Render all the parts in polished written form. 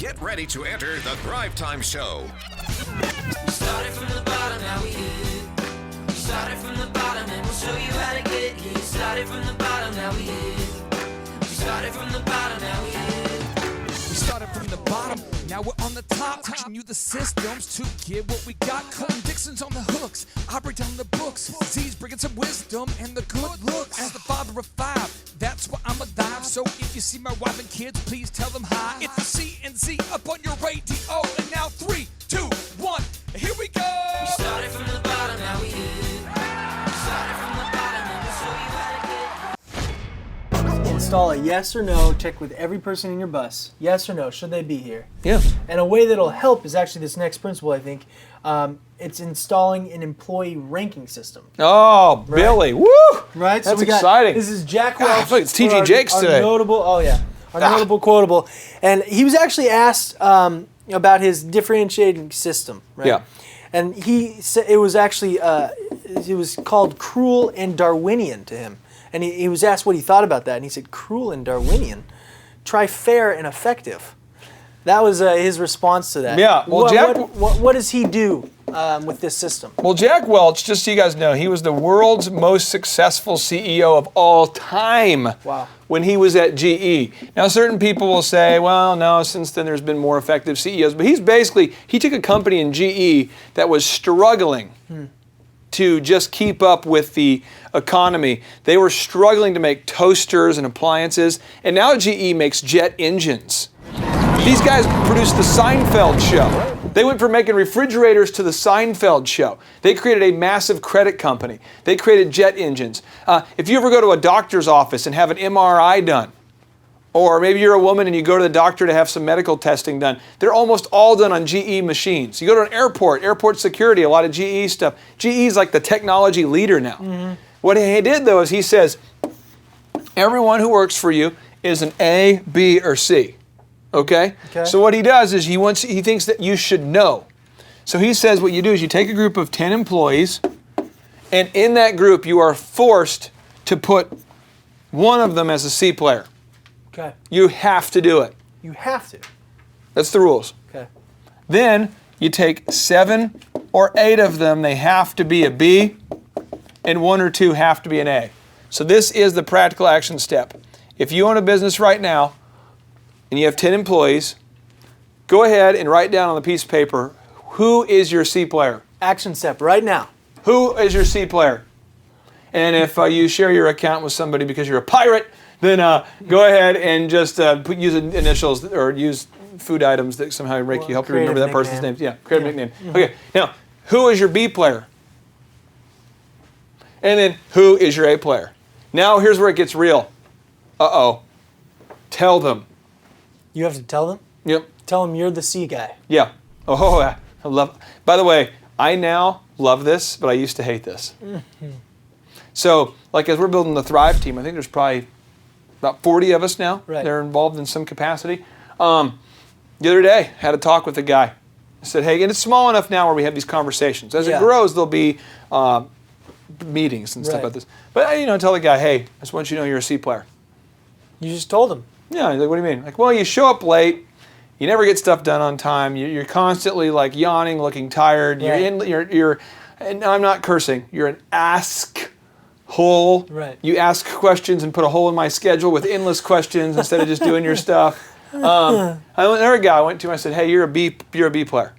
Get ready to enter the Thrive Time Show. We started from the bottom, now we here. We started from the bottom and we'll show you how to get here. Started from the bottom, now we here. We started from the bottom, now we here. We started from the bottom, now we're on the top. Teaching you the systems to get what we got. Colton Dixon's on the hooks, I break down the books. Z's bringing some wisdom and the good looks. As the father of five, that's why I'm alive. So if you see my wife and kids, please tell them hi. It's the C&Z up on your radio. And now 3, 2, 1, here we go. We started from the bottom, now we here. We started from the bottom and we'll show you how to get. Install a yes or no check with every person in your bus. Yes or no, should they be here? Yeah. And a way that'll help is actually this next principle, I think. It's installing an employee ranking system. Oh, right? Billy. Woo! Right? That's exciting. This is Jack God, I Welch. feel like it's T.J. Jakes today. Notable, notable quotable. And he was actually asked about his differentiating system, right? Yeah. And he said it was actually, it was called cruel and Darwinian to him. And he was asked what he thought about that. And he said, cruel and Darwinian. Try fair and effective. That was his response to that. Yeah. Well, what does he do with this system? Well, Jack Welch, just so you guys know, he was the world's most successful CEO of all time. Wow. When he was at GE. Now, certain people will say, well, no, since then there's been more effective CEOs. But he took a company in GE that was struggling to just keep up with the economy. They were struggling to make toasters and appliances. And now GE makes jet engines. These guys produced the Seinfeld show. They went from making refrigerators to the Seinfeld show. They created a massive credit company. They created jet engines. If you ever go to a doctor's office and have an MRI done, or maybe you're a woman and you go to the doctor to have some medical testing done, they're almost all done on GE machines. You go to an airport security, a lot of GE stuff. GE is like the technology leader now. Mm-hmm. What he did though is he says, everyone who works for you is an A, B, or C. Okay? So what he does is he thinks that you should know. So he says what you do is you take a group of 10 employees, and in that group you are forced to put one of them as a C player. Okay. You have to do it. You have to. That's the rules. Okay. Then you take 7 or 8 of them, they have to be a B, and 1 or 2 have to be an A. So this is the practical action step. If you own a business right now, and you have 10 employees, go ahead and write down on the piece of paper, who is your C player? Action step right now. Who is your C player? And if you share your account with somebody because you're a pirate, then go ahead and just use initials or use food items that somehow help you remember that person's name. Yeah, creative nickname. Mm-hmm. Okay, now, who is your B player? And then, who is your A player? Now, here's where it gets real. Uh-oh. Tell them. You have to tell them? Yep. Tell them you're the C guy. Yeah. Oh, I love. By the way, I now love this, but I used to hate this. Mm-hmm. So, like as we're building the Thrive team, I think there's probably about 40 of us now. Right. They're involved in some capacity. The other day, had a talk with a guy. I said, hey, and it's small enough now where we have these conversations. As it grows, there'll be meetings and stuff like this. But tell the guy, hey, I just want you to know you're a C player. You just told him. Yeah, he's like, what do you mean? Like, well, you show up late, you never get stuff done on time, you're constantly like yawning, looking tired, you're and I'm not cursing, you're an ask hole. Right. You ask questions and put a hole in my schedule with endless questions instead of just doing your stuff. Another guy I went to, I said, hey, you're a B player.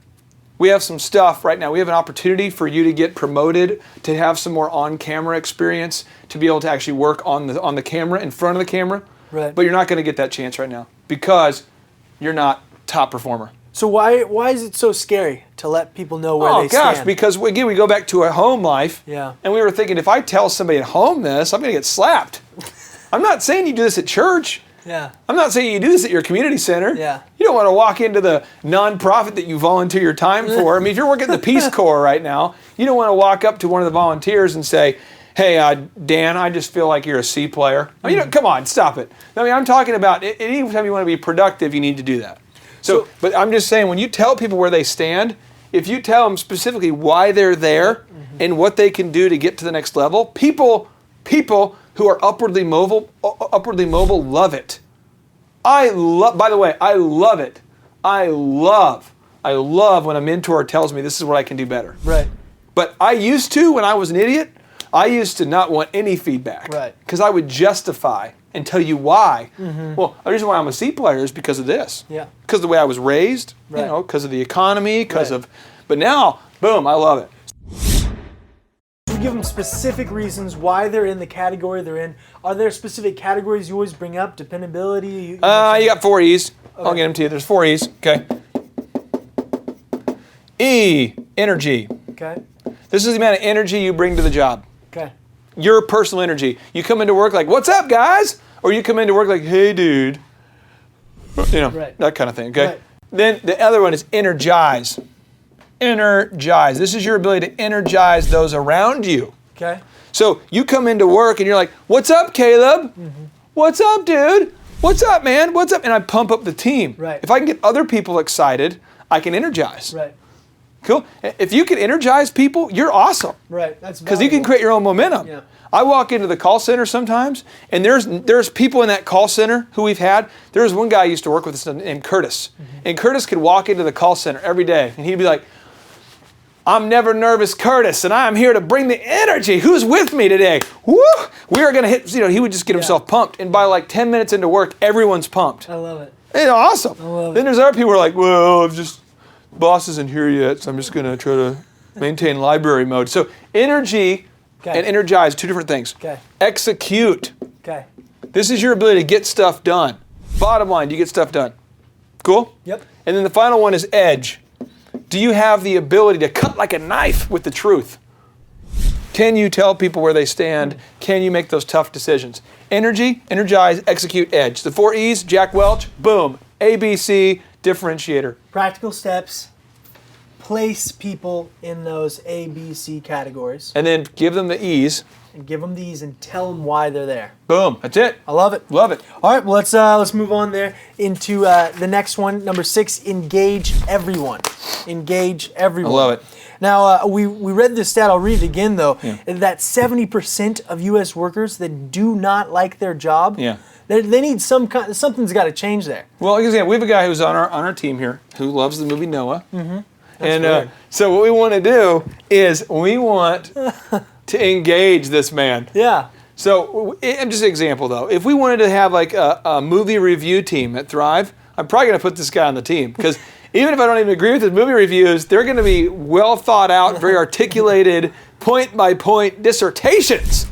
We have some stuff right now. We have an opportunity for you to get promoted, to have some more on-camera experience, to be able to actually work on the camera, in front of the camera. Right. But you're not going to get that chance right now because you're not top performer. So why is it so scary to let people know where they stand? Oh gosh, because again, we go back to a home life. Yeah. And we were thinking, if I tell somebody at home this, I'm going to get slapped. I'm not saying you do this at church. Yeah. I'm not saying you do this at your community center. Yeah. You don't want to walk into the nonprofit that you volunteer your time for. I mean, if you're working at the Peace Corps right now, you don't want to walk up to one of the volunteers and say, hey, Dan, I just feel like you're a C player. I mean, come on, stop it. I mean, I'm talking about anytime you want to be productive, you need to do that. So, but I'm just saying, when you tell people where they stand, if you tell them specifically why they're there and what they can do to get to the next level, people who are upwardly mobile love it. By the way, I love it. I love when a mentor tells me this is what I can do better. Right. But I used to, when I was an idiot, I used to not want any feedback. Right. Because I would justify and tell you why. Well, the reason why I'm a C player is because of this. Yeah. Because of the way I was raised, Right. because of the economy, because Right. of, but now, boom, I love it. You give them specific reasons why they're in the category they're in. Are there specific categories you always bring up? Dependability? You got 4 E's. I'll Okay. get them to you. There's 4 E's. Okay. E, energy. Okay. This is the amount of energy you bring to the job. Okay. Your personal energy. You come into work like, what's up, guys? Or you come into work like, hey, dude. Right. That kind of thing, okay? Right. Then the other one is energize. Energize. This is your ability to energize those around you. Okay. So you come into work and you're like, what's up, Caleb? What's up, dude? What's up, man? What's up? And I pump up the team. Right. If I can get other people excited, I can energize. Right. Cool. If you can energize people, you're awesome. Right. That's Because you can valuable. create your own momentum. Yeah. I walk into the call center sometimes, and there's people in that call center who we've had. There's one guy I used to work with named Curtis. And Curtis could walk into the call center every day, and he'd be like, I'm never nervous, Curtis, and I'm here to bring the energy. Who's with me today? Woo! We are going to hit, he would just get himself pumped. And by like 10 minutes into work, everyone's pumped. I love it. It's awesome. love Then it. there's other people who are like, well, boss isn't here yet, so I'm just going to try to maintain library mode. So energy Okay. and energize, 2 different things. Okay. Execute. Okay. This is your ability to get stuff done. Bottom line, do you get stuff done? Cool? Yep. And then the final one is edge. Do you have the ability to cut like a knife with the truth? Can you tell people where they stand? Can you make those tough decisions? Energy, energize, execute, edge. The 4 E's, Jack Welch, boom. ABC, differentiator. Practical steps. Place people in those A, B, C categories And then give them the E's. and give them these and tell them why they're there. Boom. That's it. I love it. Love it. All right, well let's move on there into the next one, number 6. Engage everyone. Engage everyone. I love it. Now we read this stat. I'll read it again though. Yeah. That 70% of U.S. workers that do not like their job. Yeah. They need something's got to change there. Well, we have a guy who's on our team here who loves the movie Noah. Mm-hmm. And weird. so what we want to do is we want to engage this man. Yeah. So, and just an example though, if we wanted to have like a movie review team at Thrive, I'm probably going to put this guy on the team because even if I don't even agree with his movie reviews, they're going to be well thought out, very articulated, point by point dissertations.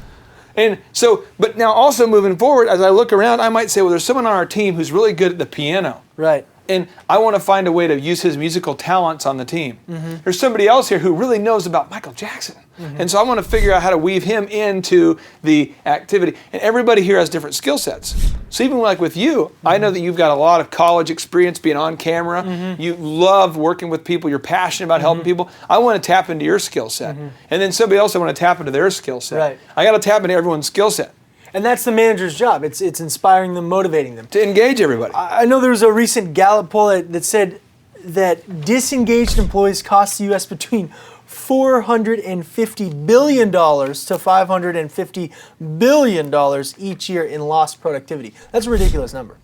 And so, but now also moving forward, as I look around, I might say, well, there's someone on our team who's really good at the piano. Right. And I want to find a way to use his musical talents on the team. There's somebody else here who really knows about Michael Jackson. And so I want to figure out how to weave him into the activity. And everybody here has different skill sets. So even like with you, I know that you've got a lot of college experience being on camera. You love working with people. You're passionate about helping people. I want to tap into your skill set. And then somebody else, I want to tap into their skill set. Right. I got to tap into everyone's skill set And that's the manager's job. It's inspiring them, motivating them. to engage everybody. I know there was a recent Gallup poll that said that disengaged employees cost the U.S. between $450 billion to $550 billion each year in lost productivity. That's a ridiculous number.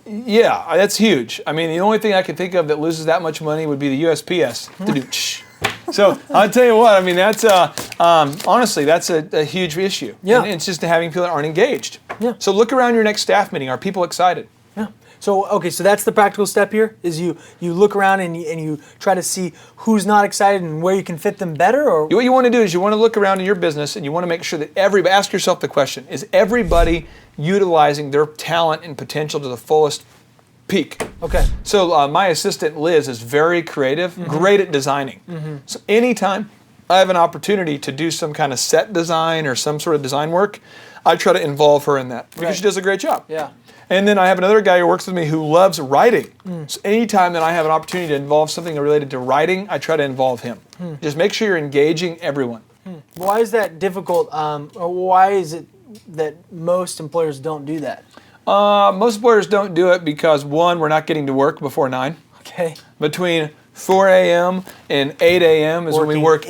Yeah, that's huge. I mean, the only thing I can think of that loses that much money would be the USPS. So I'll tell you what. I mean, that's honestly, that's a huge issue. Yeah. And it's just having people that aren't engaged. Yeah. So look around your next staff meeting. Are people excited? Yeah. So okay, so that's the practical step here. Is you look around and you try to see who's not excited and where you can fit them better. Or What you want to do is you want to look around in your business and you want to make sure that everybody, ask yourself the question, is everybody utilizing their talent and potential to the fullest peak? okay. So my assistant Liz is very creative, great at designing. So anytime I have an opportunity to do some kind of set design or some sort of design work, I try to involve her in that because Right. she does a great job. Yeah. And then I have another guy who works with me who loves writing. So anytime that I have an opportunity to involve something related to writing, I try to involve him. Just make sure you're engaging everyone. Why is that difficult? Or why is it that most employers don't do that? Most employers don't do it because, one, we're not getting to work before 9. Okay. Between 4 a.m. and 8 a.m. is when we work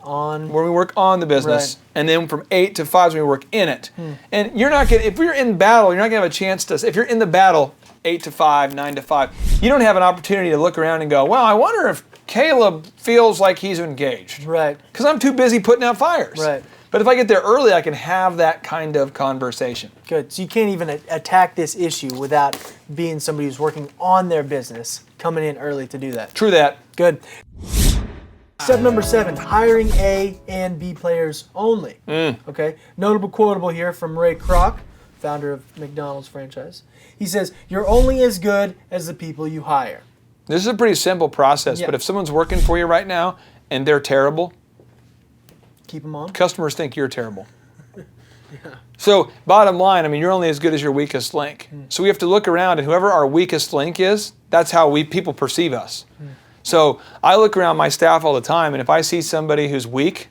on. where we work on the business, Right. and then from 8 to 5 is when we work in it. And you're not gonna, if you're in battle, you're not gonna have a chance to. If you're in the battle, 8 to 5, 9 to 5. You don't have an opportunity to look around and go, well, I wonder if Caleb feels like he's engaged. Right. Because I'm too busy putting out fires. Right. But if I get there early, I can have that kind of conversation. Good. So you can't even attack this issue without being somebody who's working on their business, coming in early to do that. True that. Good. Step number 7, hiring A and B players only. Okay. Notable quotable here from Ray Kroc, founder of McDonald's franchise. He says, "You're only as good as the people you hire." This is a pretty simple process, Yeah. but if someone's working for you right now and they're terrible, Keep them on. customers think you're terrible. So bottom line, I mean, you're only as good as your weakest link. So we have to look around, and whoever our weakest link is, that's how people perceive us. So I look around my staff all the time, and if I see somebody who's weak,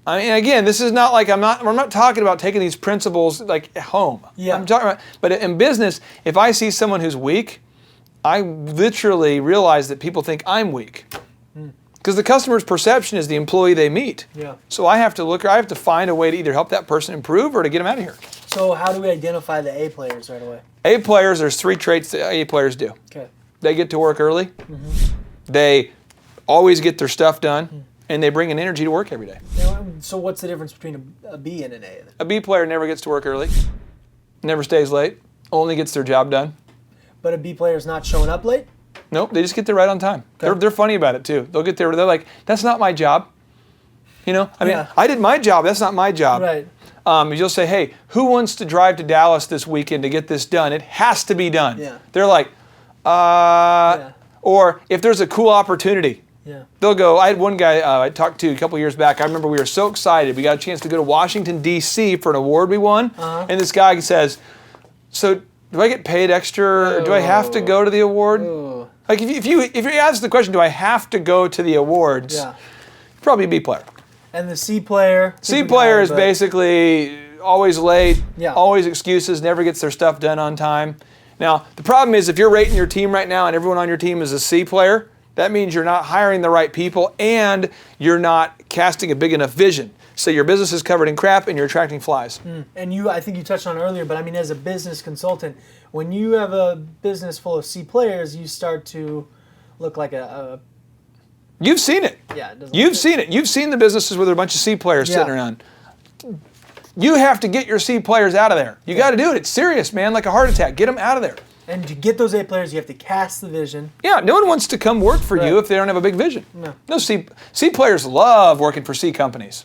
I mean, again, this is not like I'm not talking about taking these principles like at home. Yeah. I'm talking about, but in business, if I see someone who's weak, I literally realize that people think I'm weak. Because the customer's perception is the employee they meet. Yeah. So I have to find a way to either help that person improve or to get them out of here. So how do we identify the A players right away? A players, there's 3 traits that A players do. Okay. They get to work early, they always get their stuff done, and they bring an energy to work every day. So what's the difference between a B and an A? Then? A B player never gets to work early, never stays late, only gets their job done. But a B player is not showing up late? Nope, they just get there right on time. Okay. They're funny about it too. They'll get there, they're like, that's not my job. You know, I mean, Yeah. I did my job, that's not my job. Right. You'll say, hey, who wants to drive to Dallas this weekend to get this done? It has to be done. Yeah. They're like, or if there's a cool opportunity, Yeah. they'll go. I had one guy I talked to a couple years back. I remember we were so excited. We got a chance to go to Washington, D.C. for an award we won. And this guy says, so do I get paid extra or do I have to go to the award? Ooh. Like if you ask the question, do I have to go to the awards? Yeah. Probably a B player. And the C player? C player is basically always late, Yeah. always excuses, never gets their stuff done on time. Now, the problem is if you're rating your team right now and everyone on your team is a C player, that means you're not hiring the right people and you're not casting a big enough vision. So your business is covered in crap and you're attracting flies. And I think you touched on it earlier, but I mean, as a business consultant, when you have a business full of C players, you start to look like You've seen it. yeah. It doesn't You've look seen it. You've seen the businesses where there are a bunch of C players Yeah. sitting around. You have to get your C players out of there. You got to do it. It's serious, man, like a heart attack. Get them out of there. good. And to get those A players, you have to cast the vision. Yeah, no one wants to come work for you Right. if they don't have a big vision. No. C players love working for C companies.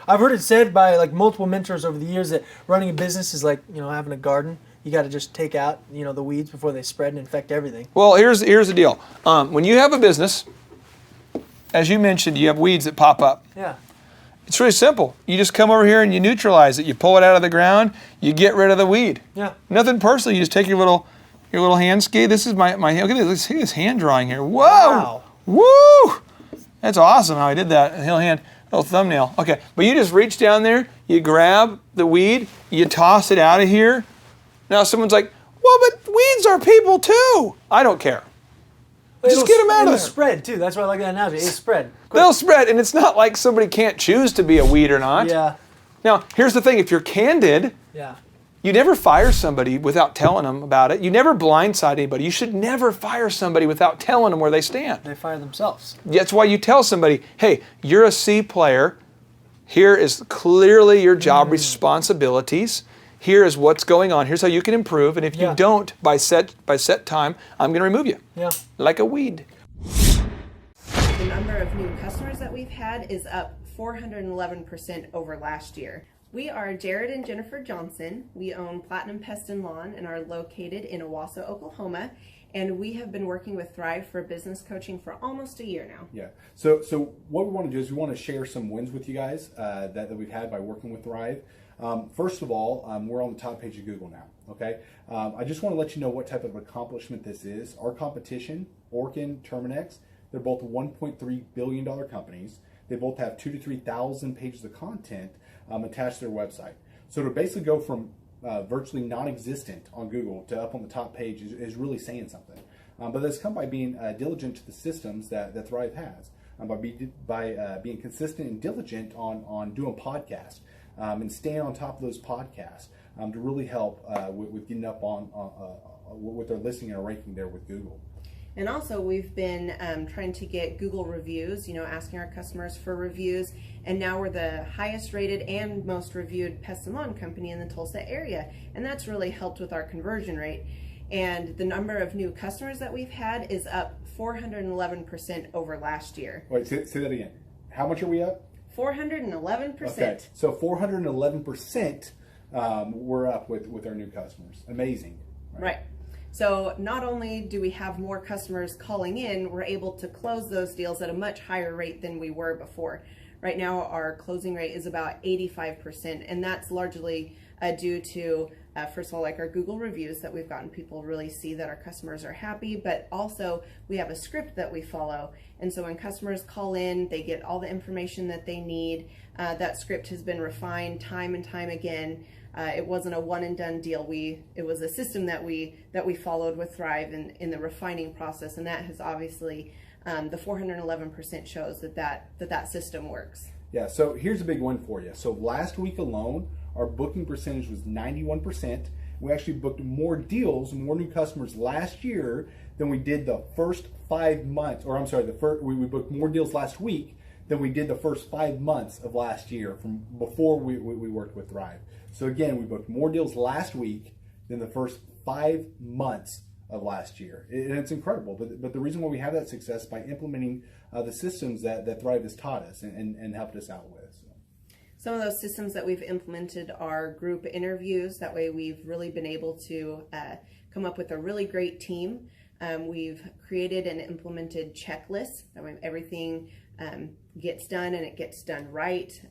I've heard it said by like multiple mentors over the years that running a business is like, having a garden. You got to just take out, the weeds before they spread and infect everything. Well, here's the deal. When you have a business, as you mentioned, you have weeds that pop up. Yeah. It's really simple. You just come over here and you neutralize it. You pull it out of the ground. You get rid of the weed. Yeah. Nothing personal. You just take your little hand skate. This is my hand. Look at this hand drawing here. Whoa. Wow. Woo. That's awesome how I did that. Little thumbnail. Okay. But you just reach down there. You grab the weed. You toss it out of here. Now someone's like, well, but weeds are people too. I don't care. Just get them out of there. It'll spread too. That's why I like that analogy. It'll spread. Quick. They'll spread, and it's not like somebody can't choose to be a weed or not. Yeah. Now, here's the thing. If you're candid, Yeah. you never fire somebody without telling them about it. You never blindside anybody. You should never fire somebody without telling them where they stand. They fire themselves. That's why you tell somebody, hey, you're a C player. Here is clearly your job responsibilities. Here is what's going on. Here's how you can improve. And if you Yeah. don't, by set time, I'm going to remove you. Yeah. Like a weed. The number of new customers that we've had is up 411% over last year. We are Jared and Jennifer Johnson. We own Platinum Pest and Lawn and are located in Owasso, Oklahoma. And we have been working with Thrive for business coaching for almost a year now. Yeah. So what we want to do is we want to share some wins with you guys that we've had by working with Thrive. First of all, we're on the top page of Google now. Okay. I just want to let you know what type of accomplishment this is. Our competition, Orkin, Terminex, they're both $1.3 billion companies. They both have 2,000 to 3,000 pages of content attached to their website. So to basically go from virtually non-existent on Google to up on the top page is really saying something. But that's come by being diligent to the systems that Thrive has, by being consistent and diligent on doing podcasts and staying on top of those podcasts to really help with getting up with their listing and our ranking there with Google. And also, we've been trying to get Google reviews, asking our customers for reviews. And now we're the highest rated and most reviewed pest and lawn company in the Tulsa area. And that's really helped with our conversion rate. And the number of new customers that we've had is up 411% over last year. Wait, say that again. How much are we up? 411%. Okay, so 411% we're up with our new customers. Amazing. Right. So not only do we have more customers calling in, we're able to close those deals at a much higher rate than we were before. Right now, our closing rate is about 85%, and that's largely due to, first of all, like our Google reviews that we've gotten people really see that our customers are happy, but also we have a script that we follow. And so when customers call in, they get all the information that they need. That script has been refined time and time again. It wasn't a one and done deal. It was a system that we followed with Thrive in the refining process, and that has obviously the 411% shows that system works. Yeah. So here's a big one for you. So last week alone, our booking percentage was 91%. We actually booked more deals, more new customers last year than we did the first 5 months. Or I'm sorry, we booked more deals last week than we did the first 5 months of last year from before we worked with Thrive. So again, we booked more deals last week than the first 5 months of last year. And it's incredible. But the reason why we have that success is by implementing the systems that Thrive has taught us and helped us out with. So. Some of those systems that we've implemented are group interviews. That way we've really been able to come up with a really great team. We've created and implemented checklists. That way everything gets done and it gets done right.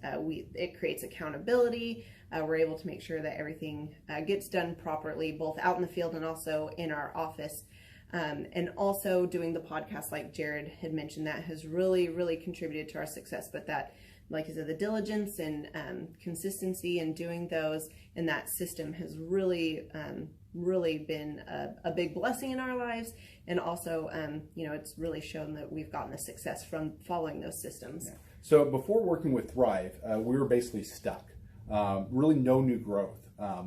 It creates accountability. We're able to make sure that everything gets done properly, both out in the field and also in our office. And also doing the podcast, like Jared had mentioned, that has really, really contributed to our success. But that, like I said, the diligence and consistency in doing those and that system has really, really been a big blessing in our lives. And also, it's really shown that we've gotten the success from following those systems. Yeah. So before working with Thrive, we were basically stuck. Really no new growth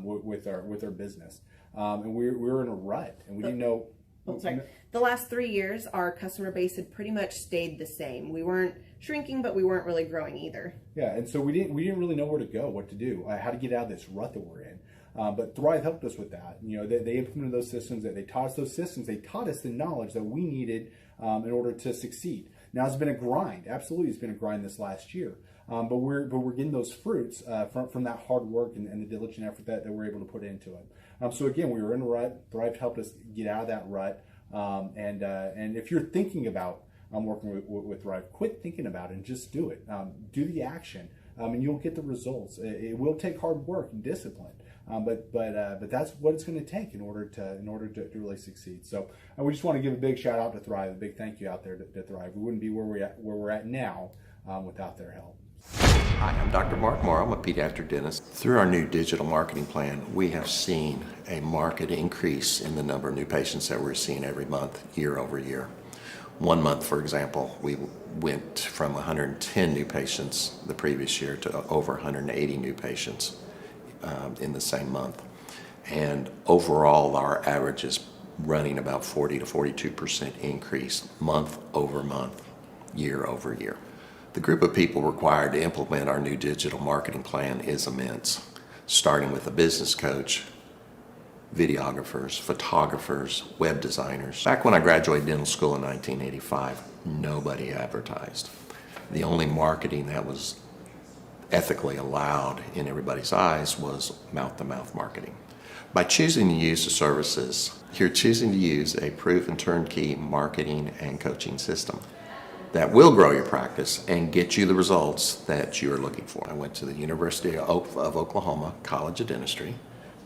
with our business. And we were in a rut and we didn't know. The last 3 years, our customer base had pretty much stayed the same. We weren't shrinking, but we weren't really growing either. Yeah, and so we didn't really know where to go, what to do, how to get out of this rut that we're in. But Thrive helped us with that. They implemented those systems. They taught us those systems. They taught us the knowledge that we needed in order to succeed. Now it's been a grind. Absolutely, it's been a grind this last year. But we're getting those fruits from that hard work and the diligent effort that we're able to put into it. So again, we were in a rut. Thrive helped us get out of that rut. And if you're thinking about working with Thrive, quit thinking about it and just do it. Do the action, and you'll get the results. It will take hard work and discipline, but that's what it's going to take in order to really succeed. So we just want to give a big shout out to Thrive, a big thank you out there to Thrive. We wouldn't be where we're at now without their help. Hi, I'm Dr. Mark Morrow. I'm a pediatric dentist. Through our new digital marketing plan, we have seen a marked increase in the number of new patients that we're seeing every month, year over year. 1 month, for example, we went from 110 new patients the previous year to over 180 new patients in the same month. And overall, our average is running about 40 to 42% increase month over month, year over year. The group of people required to implement our new digital marketing plan is immense, starting with a business coach, videographers, photographers, web designers. Back when I graduated dental school in 1985, nobody advertised. The only marketing that was ethically allowed in everybody's eyes was mouth-to-mouth marketing. By choosing to use the services, you're choosing to use a proven turnkey marketing and coaching system that will grow your practice and get you the results that you're looking for. I went to the University of Oklahoma College of Dentistry,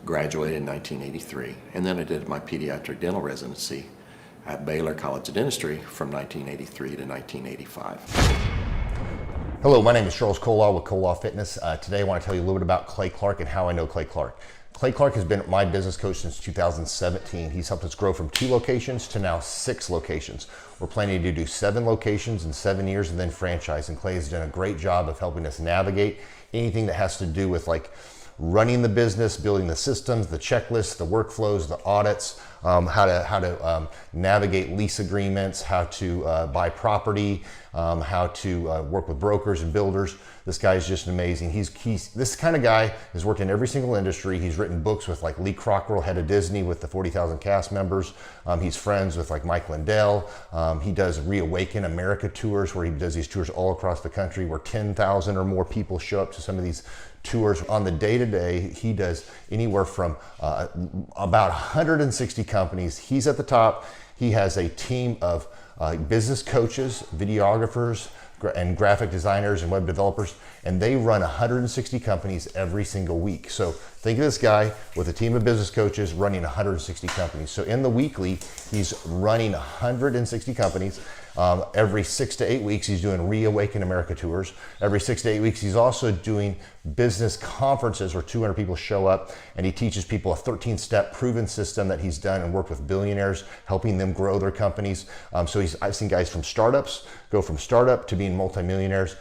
graduated in 1983, and then I did my pediatric dental residency at Baylor College of Dentistry from 1983 to 1985. Hello, my name is Charles Kolaw with Kolaw Fitness. Today I want to tell you a little bit about Clay Clark and how I know Clay Clark. Clay Clark has been my business coach since 2017. He's helped us grow from 2 locations to now 6 locations. We're planning to do 7 locations in 7 years and then franchise. And Clay has done a great job of helping us navigate anything that has to do with like running the business, building the systems, the checklists, the workflows, the audits, how to navigate lease agreements, how to buy property, how to work with brokers and builders. This guy is just amazing. He's this kind of guy has worked in every single industry. He's written books with like Lee Cockrell, head of Disney, with the 40,000 cast members. He's friends with like Mike Lindell. He does Reawaken America tours, where he does these tours all across the country, where 10,000 or more people show up to some of these tours. On the day-to-day, he does anywhere from about 160 companies. He's at the top. He has a team of business coaches, videographers, and graphic designers and web developers, and they run 160 companies every single week. So think of this guy with a team of business coaches running 160 companies. So in the weekly, he's running 160 companies. Every 6 to 8 weeks, he's doing Reawaken America tours. Every 6 to 8 weeks, he's also doing business conferences where 200 people show up, and he teaches people a 13-step proven system that he's done and worked with billionaires, helping them grow their companies. So I've seen guys from startups go from startup to being multimillionaires,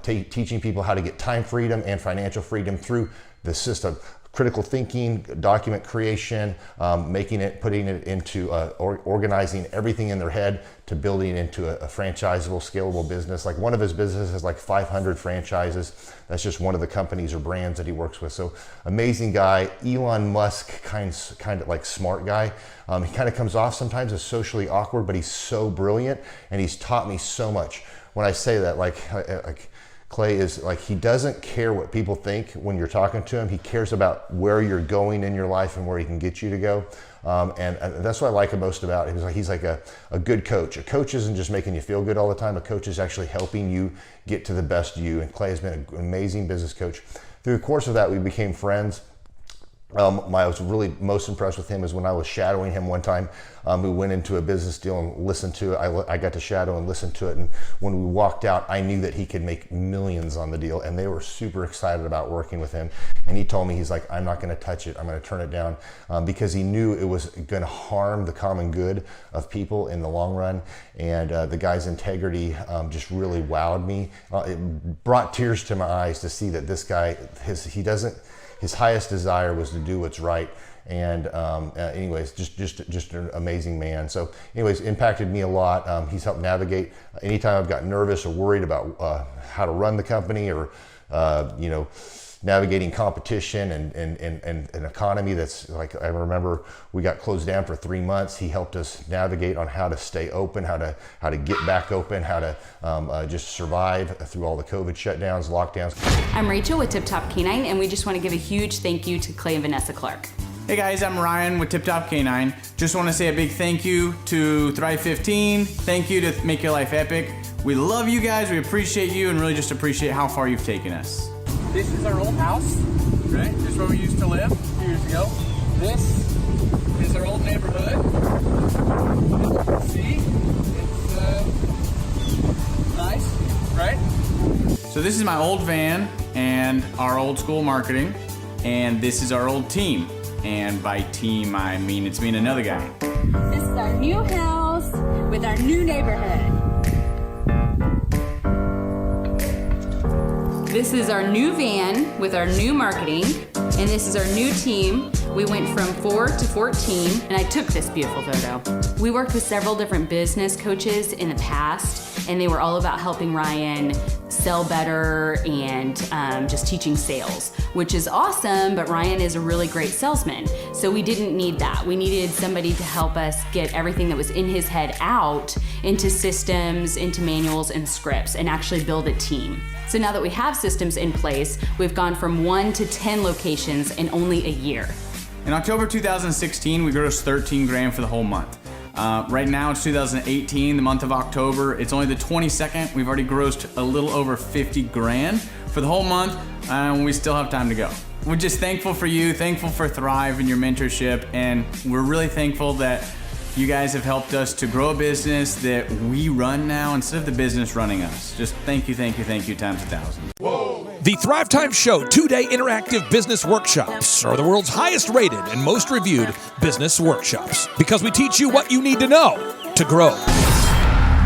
teaching people how to get time freedom and financial freedom through the system. Critical thinking, document creation, putting it into organizing everything in their head to building into a franchisable, scalable business. Like one of his businesses has like 500 franchises. That's just one of the companies or brands that he works with. So amazing guy. Elon Musk, kind of like smart guy. He kind of comes off sometimes as socially awkward, but he's so brilliant, and he's taught me so much. When I say that, like Clay is like, he doesn't care what people think when you're talking to him. He cares about where you're going in your life and where he can get you to go. And that's what I like most about him. He's like a good coach. A coach isn't just making you feel good all the time. A coach is actually helping you get to the best you. And Clay has been an amazing business coach. Through the course of that, we became friends. I was really most impressed with him is when I was shadowing him one time. We went into a business deal and listened to it. I got to shadow and listen to it. And when we walked out, I knew that he could make millions on the deal. And they were super excited about working with him. And he told me, he's like, I'm not going to touch it. I'm going to turn it down, because he knew it was going to harm the common good of people in the long run. And the guy's integrity just really wowed me. It brought tears to my eyes to see that this guy, his highest desire was to do what's right. And anyways, just an amazing man. So anyways, impacted me a lot. He's helped navigate anytime I've got nervous or worried about how to run the company, or navigating competition and an economy that's like, I remember we got closed down for 3 months. He helped us navigate on how to stay open, how to get back open, how to just survive through all the COVID shutdowns, lockdowns. I'm Rachel with Tip Top Canine, and we just want to give a huge thank you to Clay and Vanessa Clark. Hey guys, I'm Ryan with Tip Top Canine. Just want to say a big thank you to Thrive 15. Thank you to Make Your Life Epic. We love you guys, we appreciate you, and really just appreciate how far you've taken us. This is our old house, right? This is where we used to live a few years ago. This is our old neighborhood. See, it's nice, right? So this is my old van and our old school marketing, and this is our old team. And by team, I mean it's me and another guy. This is our new house with our new neighborhood. This is our new van with our new marketing, and this is our new team. We went from 4 to 14, and I took this beautiful photo. We worked with several different business coaches in the past, and they were all about helping Ryan sell better and just teaching sales, which is awesome, but Ryan is a really great salesman. So we didn't need that. We needed somebody to help us get everything that was in his head out into systems, into manuals and scripts, and actually build a team. So now that we have systems in place, we've gone from 1 to 10 locations in only a year. In October 2016, we grossed 13 grand for the whole month. Right now it's 2018, the month of October. It's only the 22nd. We've already grossed a little over 50 grand for the whole month, and we still have time to go. We're just thankful for you, thankful for Thrive and your mentorship, and we're really thankful that you guys have helped us to grow a business that we run now instead of the business running us. Just thank you times 1,000. The Thrive Time Show 2-day interactive business workshops are the world's highest rated and most reviewed business workshops, because we teach you what you need to know to grow.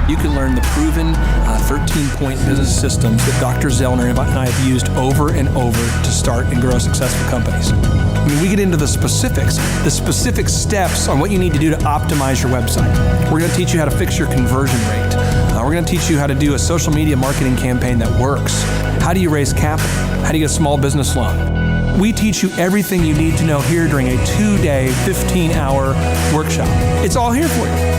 You can learn the proven 13-point business systems that Dr. Zellner and I have used over and over to start and grow successful companies. I mean, we get into the specific steps on what you need to do to optimize your website. We're going to teach you how to fix your conversion rate. We're going to teach you how to do a social media marketing campaign that works. How do you raise capital? How do you get a small business loan? We teach you everything you need to know here during a 2-day, 15-hour workshop. It's all here for you.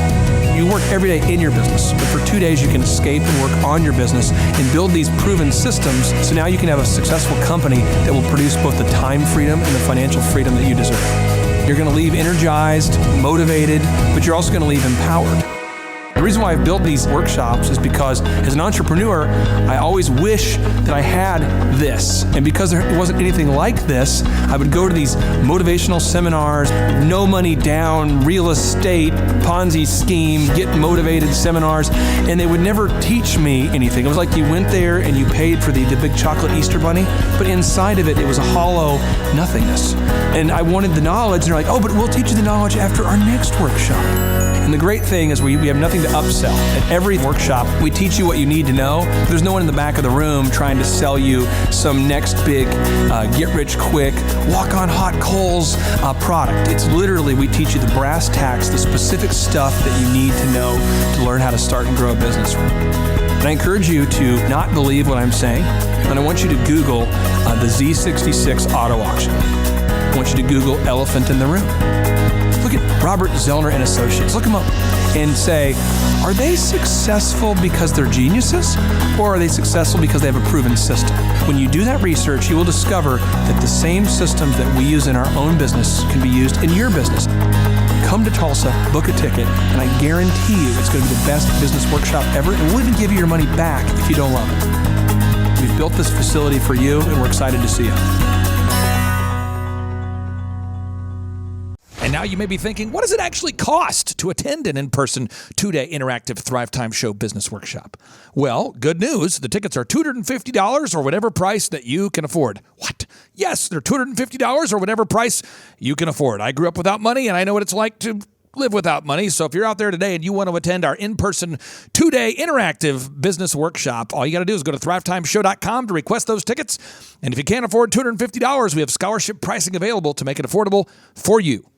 You work every day in your business, but for 2 days you can escape and work on your business and build these proven systems so now you can have a successful company that will produce both the time freedom and the financial freedom that you deserve. You're going to leave energized, motivated, but you're also going to leave empowered. The reason why I've built these workshops is because as an entrepreneur, I always wish that I had this. And because there wasn't anything like this, I would go to these motivational seminars, no money down, real estate, Ponzi scheme, get motivated seminars, and they would never teach me anything. It was like you went there and you paid for the big chocolate Easter bunny, but inside of it, it was a hollow nothingness. And I wanted the knowledge, and they're like, oh, but we'll teach you the knowledge after our next workshop. And the great thing is we have nothing to upsell. At every workshop, we teach you what you need to know. There's no one in the back of the room trying to sell you some next big get-rich-quick, walk-on-hot coals product. It's literally, we teach you the brass tacks, the specific stuff that you need to know to learn how to start and grow a business. And I encourage you to not believe what I'm saying, and I want you to Google the Z66 auto auction. I want you to Google elephant in the room. Look at Robert Zellner and Associates. Look them up and say, are they successful because they're geniuses, or are they successful because they have a proven system? When you do that research, you will discover that the same systems that we use in our own business can be used in your business. Come to Tulsa, book a ticket, and I guarantee you it's going to be the best business workshop ever, and we'll even give you your money back if you don't love it. We've built this facility for you, and we're excited to see you. And now you may be thinking, what does it actually cost to attend an in-person 2-day interactive Thrive Time Show business workshop? Well, good news. The tickets are $250 or whatever price that you can afford. What? Yes, they're $250 or whatever price you can afford. I grew up without money, and I know what it's like to live without money. So if you're out there today and you want to attend our in-person 2-day interactive business workshop, all you got to do is go to thrivetimeshow.com to request those tickets. And if you can't afford $250, we have scholarship pricing available to make it affordable for you.